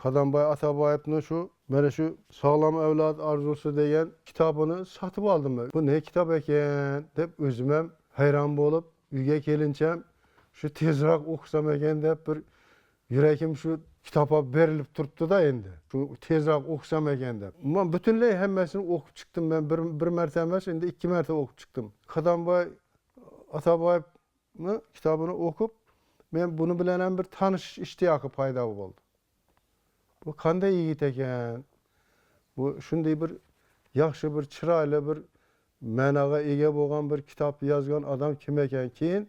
Qadamboy Ataboyevning mana shu Sog'lom avlod orzusi degan kitobini sotib oldim ben. Bu ne kitap ekan deb o'zim ham hayron bo'lib, uyga kelincham shu tezroq o'qisam ekan deb bir yuragim shu kitap olib berilib turibdi-da endi. Shu tezroq o'qisam ekan deb. Men butunlay hammasini o'qib chiqdim. Men bir marta emas, endi 2 marta o'qib chiqdim. Qadamboy Ataboyevning kitobini o'qib, men buni bilan ham bir tanishish ishtiyoqi paydo bo'ldi. Bu qanday yigit ekan? Bu shunday bir yaxshi bir chiroyli bir ma'noga ega bo'lgan bir kitob yozgan odam kim ekan? Keyin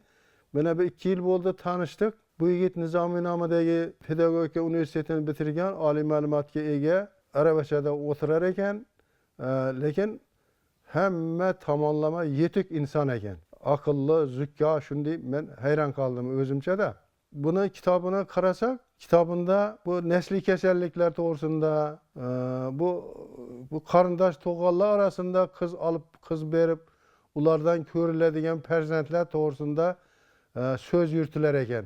mana bu 2 yil bo'ldi tanishdik. Bu yigit Nizomiydagi Pedagogika universitetini bitirgan, oliy ma'lumotga ega, Arabachada o'tirar ekan, lekin hamma tomonlama yetuk inson ekan. Aqlli, zukko, shunday men hayron qoldim o'zimcha-da. Buni kitobini qarasak, kitobında bu nesli kasalliklar to'g'risida, bu qarindosh tug'anlar orasida qiz olib, qiz berib, ulardan ko'riladigan farzandlar to'g'risida so'z yurtilar ekan.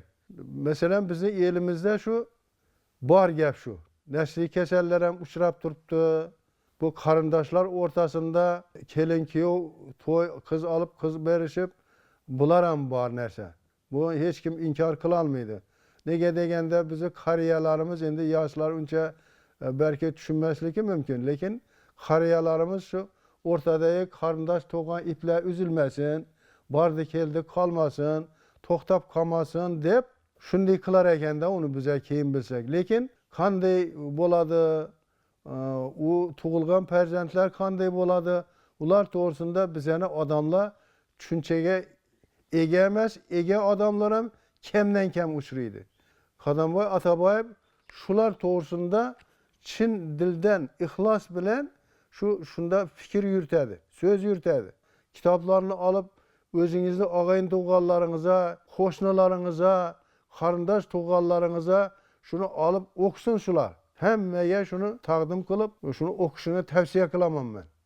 Masalan, bizning elimizda shu bor gap shu. Nesli kasallar ham uchrab turibdi. Bu qarindoshlar o'rtasida kelin-kuyov to'y, qiz olib, qiz berishib, bular ham bor narsa. Bu hech kim inkor qila olmaydi. Nega deganda bizni qariyalarimiz endi yoshlar uncha balki tushunmasligi mumkin, lekin qariyalarimiz shu o'rtadagi qarindosh to'g'an iplar uzilmasin, bordi keldi qolmasin, to'xtab qolmasin deb shunday qilar ekanda, uni biz keyin bilsak. Lekin qanday bo'ladi, u tug'ilgan farzandlar qanday bo'ladi, ular to'g'risida bizani odamlar tushunchaga ega emas, ega odamlar ham kamdan kam uchraydi. Qadamboy Ataboyev shular to'g'risida chin dildan, ixlos bilan shunda fikr yuritadi, so'z yuritadi. Kitoblarni olib o'zingizni og'ayin tug'anlaringizga, qo'shnilaringizga, qarindosh tug'anlaringizga shuni olib o'qisin shular. Hammaga shuni taqdim qilib, shuni o'qishini tavsiya qilaman men.